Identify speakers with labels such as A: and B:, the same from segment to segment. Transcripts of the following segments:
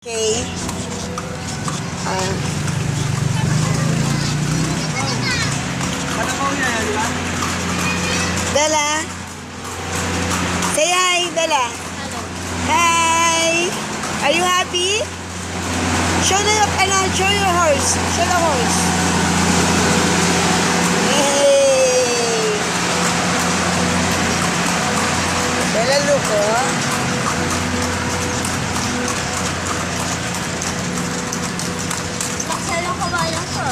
A: Okay. Bella. Say hi, Bella.
B: Hello.
A: Hi. Are you happy? Show show your horse. Show the horse. Hey. Bella, look, oh.
B: Laksa yung kabayan ko.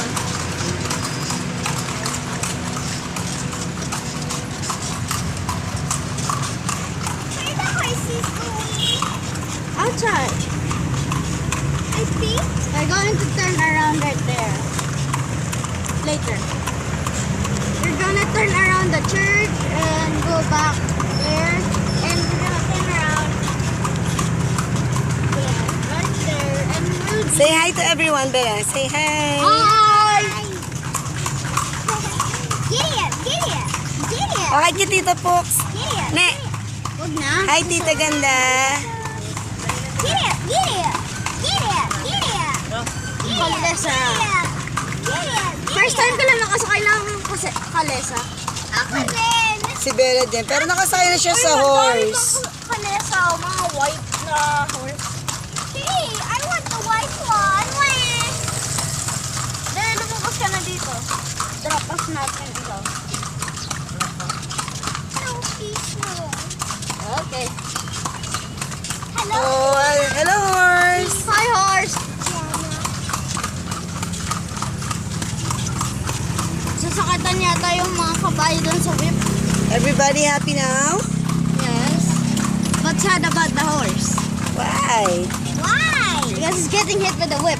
B: Where the horse is going? Outside. I think we're going to turn around right there. Later. We're gonna turn around the church and go back there. And we're gonna turn around there, right there. And we'll
A: Say hi to everyone, Bella. Say hi.
B: Hi! Gideon! Gideon! Gideon!
A: Okay, kay Tita Pox.
B: Gideon!
A: Ne.
B: Huwag na.
A: Hi, Tita Ganda.
B: Gideon! Gideon! Gideon! Gideon! Kalesa. Gideon! First time ko lang nakasakay ng kalesa. Ako din.
A: Si Bella din. Pero nakasakay na siya sa horse.
B: Kalesa, mga white na horse. Hey, I want the white one. Wait. Dahil lumabas ka na dito. Drop off natin ito. No, please, no. Okay. Hello.
A: Oh, hello, horse.
B: Hi, horse. Sasakatan yata yung mga kabayo doon sa whip.
A: Everybody happy now?
B: Yes. But sad about the horse.
A: Why?
B: Why? Because it's getting hit with the whip.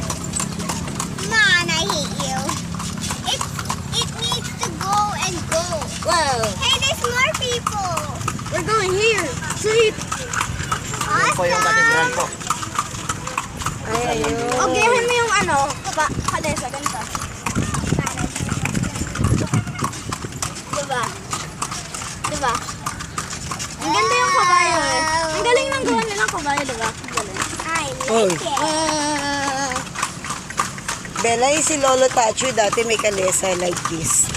B: Man, I hate you. It needs to go and go. Whoa. Hey, there's more people. We're going here. See? Awesome.
A: Ay, ayun.
B: Okay, mo yung kalesa, ganito. Diba? Diba? Ang ganda yung kabayo eh. Ang galing ng gawa nilang kabayo, diba? Ang galing. I
A: Oy.
B: like it.
A: Bella, yung si Lolo Tacho dati may kalesa like this.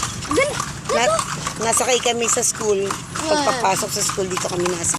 B: Gan
A: Nasakay kami sa school. Pagpapasok sa school, dito kami nasa.